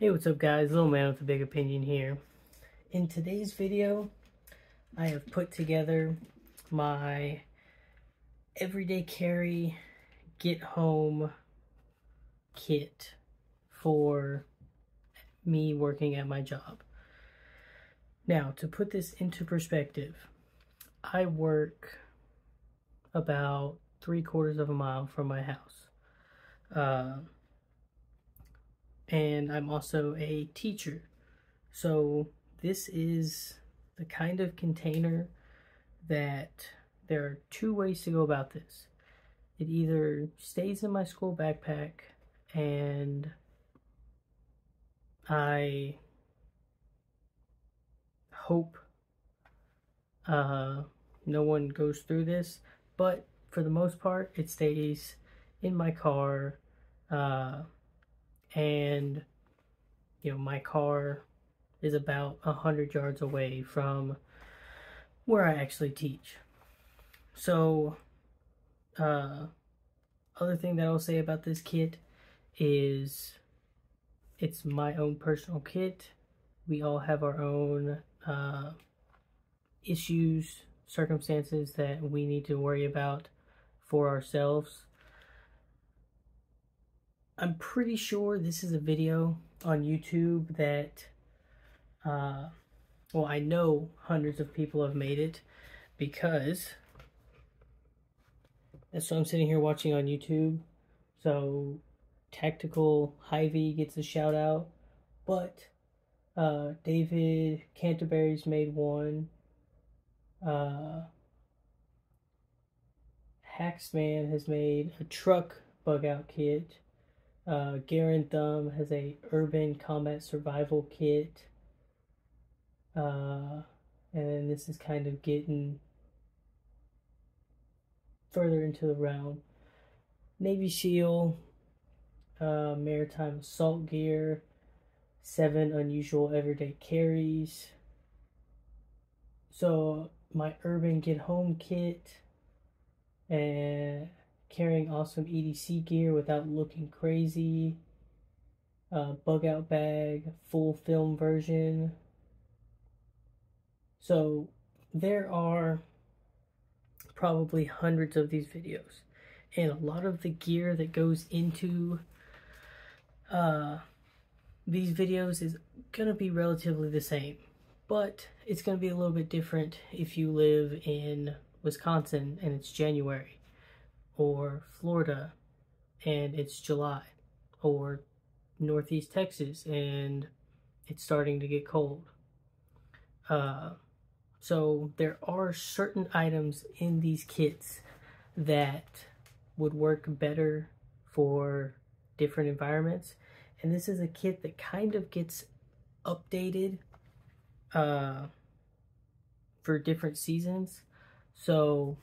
Hey, what's up guys? Little man with a big opinion here. In today's video, I have put together my everyday carry get home kit for me working at my job. Now, to put this into perspective, I work about 3/4 of a mile from my house. And I'm also a teacher. So this is the kind of container that there are two ways to go about this. It either stays in my school backpack and I hope no one goes through this, but for the most part it stays in my car, and my car is about 100 yards away from where I actually teach. So other thing that I'll say about this kit is it's my own personal kit. We all have our own issues, circumstances that we need to worry about for ourselves. I'm pretty sure this is a video on YouTube that, well, I know hundreds of people have made it, because that's what I'm sitting here watching on YouTube. So Tactical Hy-Vee gets a shout out, but David Canterbury's made one. Hacksman has made a truck bug out kit. Garen Thumb has a urban combat survival kit. And then this is kind of getting further into the realm. Navy SEAL, maritime assault gear, 7 unusual everyday carries. So my urban get home kit, and carrying awesome EDC gear without looking crazy, bug out bag, full film version. So there are probably hundreds of these videos, and a lot of the gear that goes into these videos is gonna be relatively the same, but it's gonna be a little bit different if you live in Wisconsin and it's January, or Florida and it's July, or Northeast Texas and it's starting to get cold. So there are certain items in these kits that would work better for different environments, and this is a kit that kind of gets updated for different seasons. So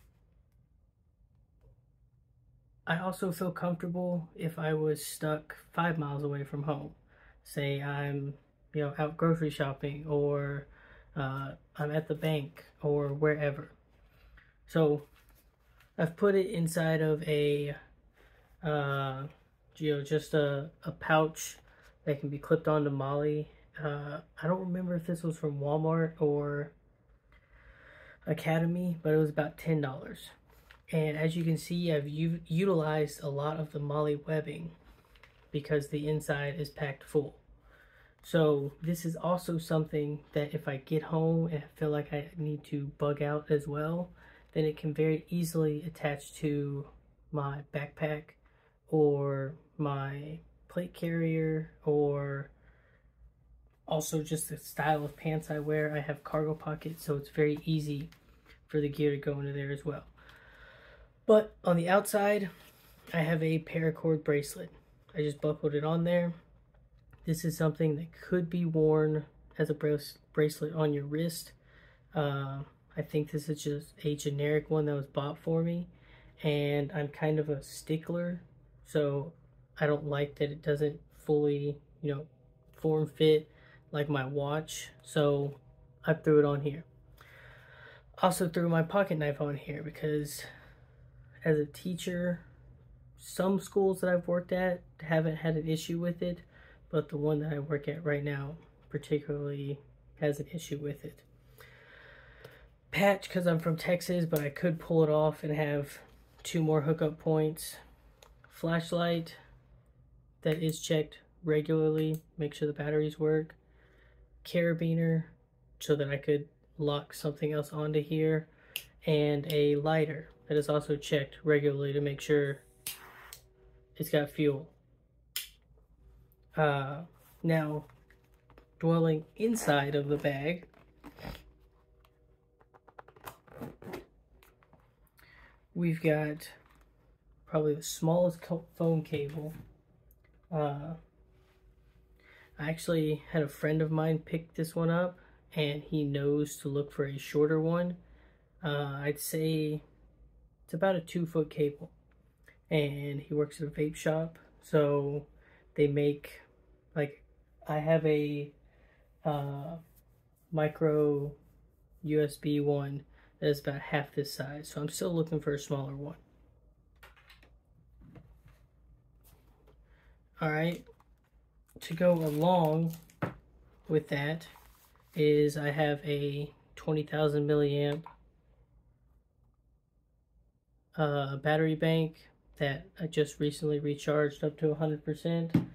I also feel comfortable if I was stuck 5 miles away from home. Say I'm out grocery shopping, or I'm at the bank, or wherever. So I've put it inside of a just a pouch that can be clipped onto Molly. I don't remember if this was from Walmart or Academy, but it was about $10. And as you can see, I've utilized a lot of the Molly webbing because the inside is packed full. So this is also something that if I get home and I feel like I need to bug out as well, then it can very easily attach to my backpack or my plate carrier, or also just the style of pants I wear. I have cargo pockets, so it's very easy for the gear to go into there as well. But on the outside, I have a paracord bracelet. I just buckled it on there. This is something that could be worn as a bracelet on your wrist. I think this is just a generic one that was bought for me, and I'm kind of a stickler, so I don't like that it doesn't fully, form fit like my watch, so I threw it on here. Also threw my pocket knife on here because as a teacher, some schools that I've worked at haven't had an issue with it, but the one that I work at right now particularly has an issue with it. Patch, because I'm from Texas, but I could pull it off and have 2 more hookup points. Flashlight that is checked regularly, make sure the batteries work. Carabiner, so that I could lock something else onto here. And a lighter that is also checked regularly to make sure it's got fuel. Now, dwelling inside of the bag, we've got probably the smallest phone cable. I actually had a friend of mine pick this one up, and he knows to look for a shorter one. I'd say it's about a 2-foot cable, and he works at a vape shop, so they make, like, I have a micro USB one that is about half this size, so I'm still looking for a smaller one. Alright, to go along with that is I have a 20,000 milliamp battery bank that I just recently recharged up to 100%.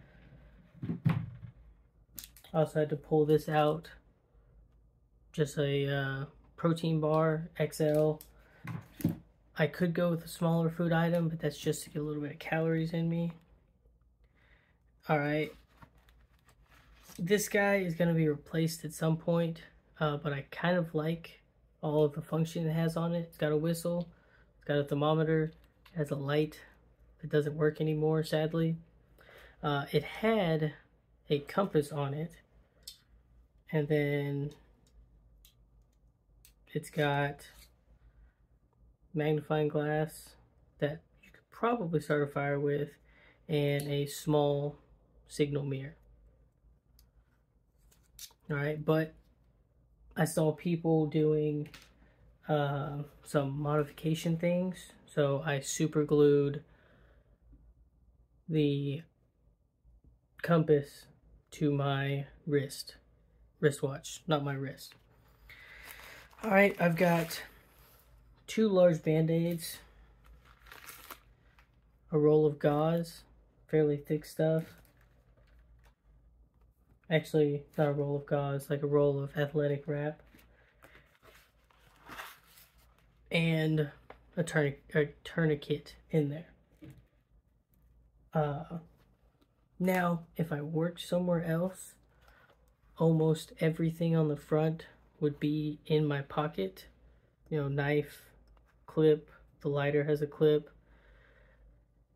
I also had to pull this out, just a protein bar XL. I could go with a smaller food item, but that's just to get a little bit of calories in me. Alright, this guy is going to be replaced at some point, but I kind of like all of the function it has on it. It's got a whistle, it's got a thermometer, it has a light that doesn't work anymore, sadly. It had a compass on it, and then it's got magnifying glass that you could probably start a fire with, and a small signal mirror. Alright, but I saw people doing some modification things, so I super glued the compass to my wristwatch, not my wrist. Alright, I've got 2 large band-aids, a roll of gauze, fairly thick stuff. Actually, not a roll of gauze, like a roll of athletic wrap. And a tourniquet in there. Now, if I worked somewhere else, almost everything on the front would be in my pocket. You know, knife, clip, the lighter has a clip.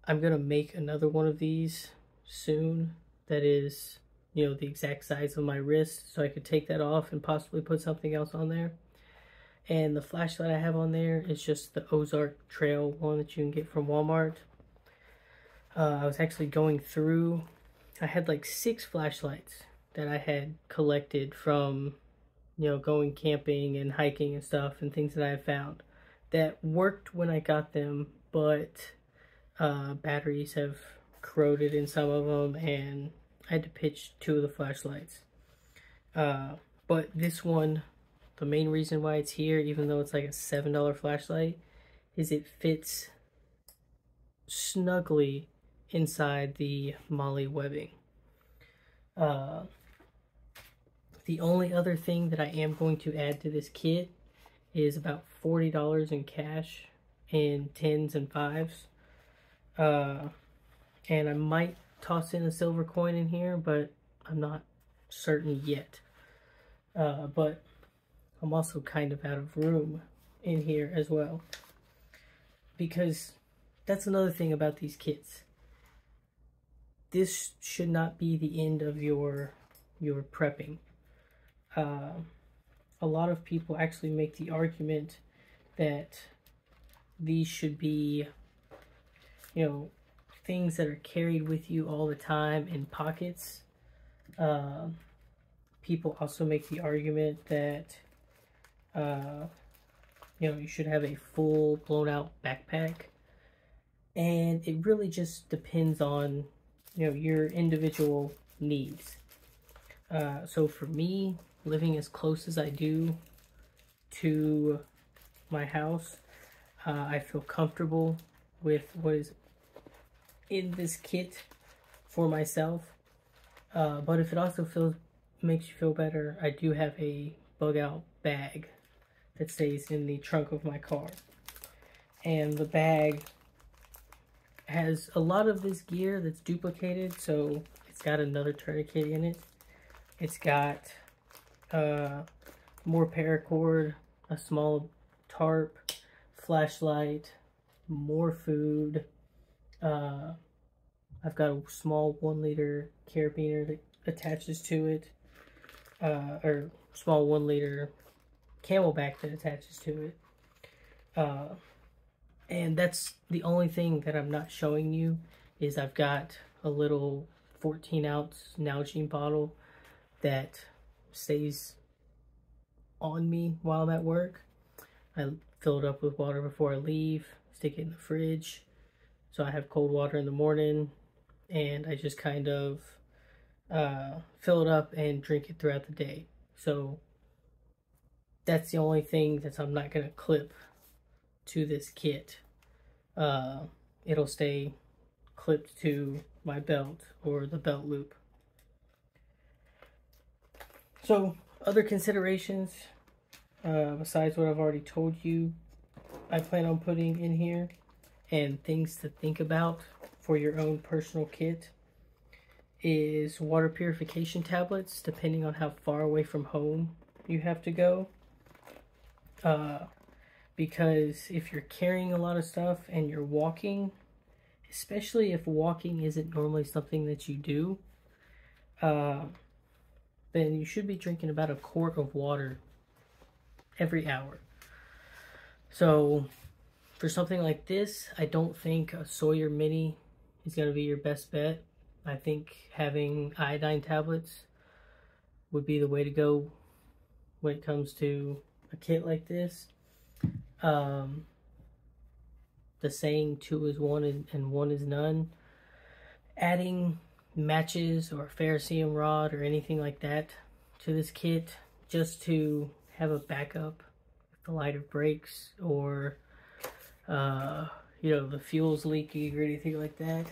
I'm gonna make another one of these soon that is, you know, the exact size of my wrist, so I could take that off and possibly put something else on there. And the flashlight I have on there is just the Ozark Trail one that you can get from Walmart. I was actually going through, I had like 6 flashlights that I had collected from, you know, going camping and hiking and stuff, and things that I have found that worked when I got them, but batteries have corroded in some of them, and I had to pitch 2 of the flashlights. But this one, the main reason why it's here, even though it's like a $7 flashlight, is it fits snugly inside the MOLLE webbing. The only other thing that I am going to add to this kit is about $40 in cash in 10s and 5s. And I might toss in a silver coin in here, but I'm not certain yet. But I'm also kind of out of room in here as well, because that's another thing about these kits. This should not be the end of your prepping. A lot of people actually make the argument that these should be, you know, things that are carried with you all the time in pockets. People also make the argument that you know, you should have a full blown out backpack, and it really just depends on, you know, your individual needs. So for me, living as close as I do to my house, I feel comfortable with what is in this kit for myself. But if it also makes you feel better, I do have a bug out bag that stays in the trunk of my car. And the bag has a lot of this gear that's duplicated, so it's got another tourniquet in it. It's got more paracord, a small tarp, flashlight, more food. I've got a small 1-liter carabiner that attaches to it, or small 1-liter Camelback that attaches to it. And that's the only thing that I'm not showing you, is I've got a little 14-ounce Nalgene bottle that stays on me while I'm at work. I fill it up with water before I leave, stick it in the fridge, so I have cold water in the morning, and I just kind of fill it up and drink it throughout the day. So that's the only thing that I'm not going to clip to this kit. It'll stay clipped to my belt or the belt loop. So other considerations, besides what I've already told you, I plan on putting in here, and things to think about for your own personal kit, is water purification tablets, depending on how far away from home you have to go. Because if you're carrying a lot of stuff and you're walking, especially if walking isn't normally something that you do, then you should be drinking about a quart of water every hour. So for something like this, I don't think a Sawyer Mini is going to be your best bet. I think having iodine tablets would be the way to go when it comes to a kit like this. The saying 2 is 1 and 1 is none. Adding matches or ferrocerium rod or anything like that to this kit, just to have a backup if the lighter breaks, or you know, the fuel's leaking or anything like that.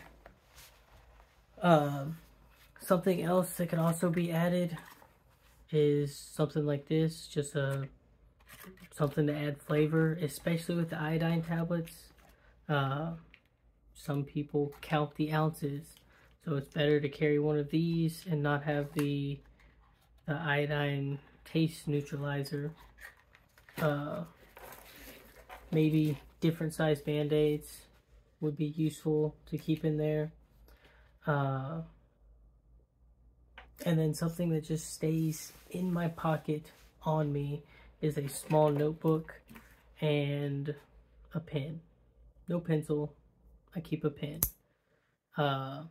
Something else that can also be added is something like this, just something to add flavor, especially with the iodine tablets. Some people count the ounces, so it's better to carry one of these and not have the iodine taste neutralizer. Maybe different size band-aids would be useful to keep in there. And then something that just stays in my pocket on me is a small notebook and a pen. No pencil, I keep a pen. I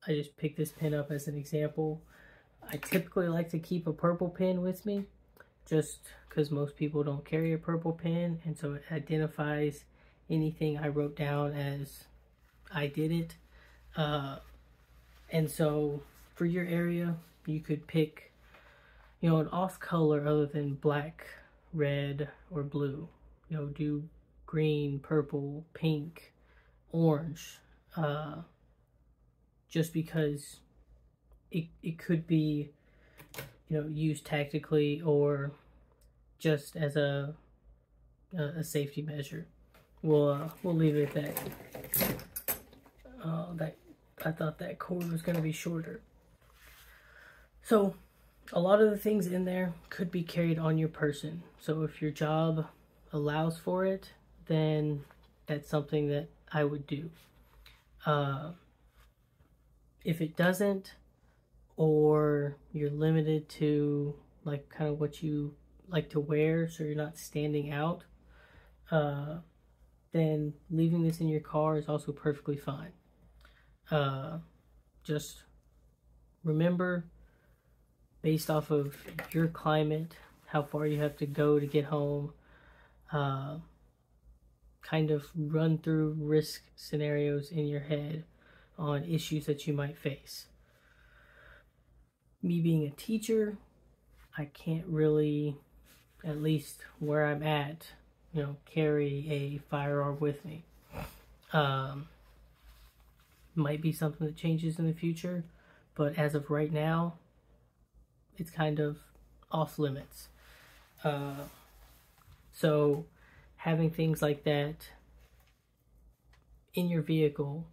just picked this pen up as an example. I typically like to keep a purple pen with me, just because most people don't carry a purple pen, and so it identifies anything I wrote down as I did it. And so for your area, you could pick, you know, an off color other than black, red, or blue. You know, do green, purple, pink, orange, just because it could be, you know, used tactically or just as a safety measure. We'll leave it at that. I thought that cord was going to be shorter. So a lot of the things in there could be carried on your person. So if your job allows for it, then that's something that I would do. If it doesn't, or you're limited to like kind of what you like to wear, so you're not standing out, then leaving this in your car is also perfectly fine. Just remember, based off of your climate, how far you have to go to get home, kind of run through risk scenarios in your head on issues that you might face. Me being a teacher, I can't really, at least where I'm at, you know, carry a firearm with me. Might be something that changes in the future, but as of right now, it's kind of off limits. So having things like that in your vehicle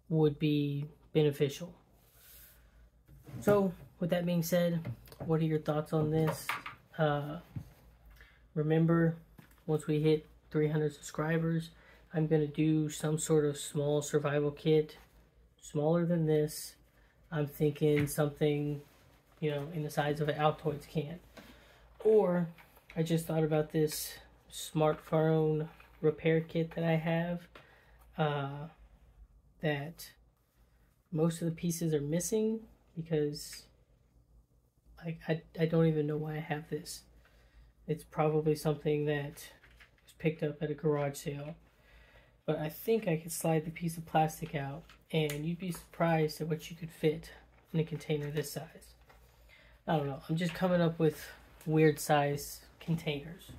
would be beneficial. So with that being said, what are your thoughts on this? Remember, once we hit 300 subscribers, I'm going to do some sort of small survival kit, smaller than this. I'm thinking something, you know, in the size of an Altoids can. Or, I just thought about this smartphone repair kit that I have, that most of the pieces are missing because I don't even know why I have this. It's probably something that was picked up at a garage sale. But I think I could slide the piece of plastic out, and you'd be surprised at what you could fit in a container this size. I don't know. I'm just coming up with weird size containers.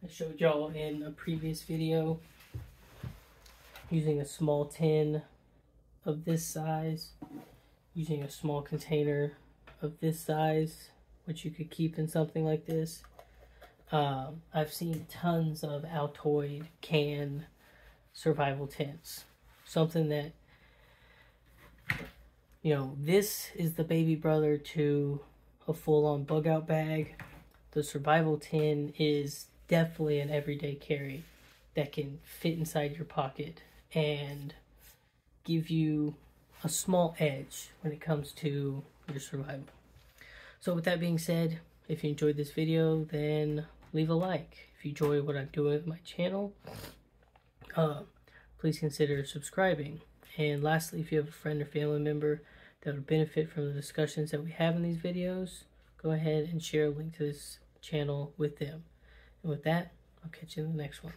I showed y'all in a previous video using a small tin of this size, using a small container of this size, which you could keep in something like this. I've seen tons of Altoid can survival tents. Something that, you know, this is the baby brother to a full-on bug-out bag. The survival tin is definitely an everyday carry that can fit inside your pocket and give you a small edge when it comes to your survival. So with that being said, if you enjoyed this video, then leave a like. If you enjoy what I'm doing with my channel, please consider subscribing. And lastly, if you have a friend or family member that would benefit from the discussions that we have in these videos, go ahead and share a link to this channel with them. And with that, I'll catch you in the next one.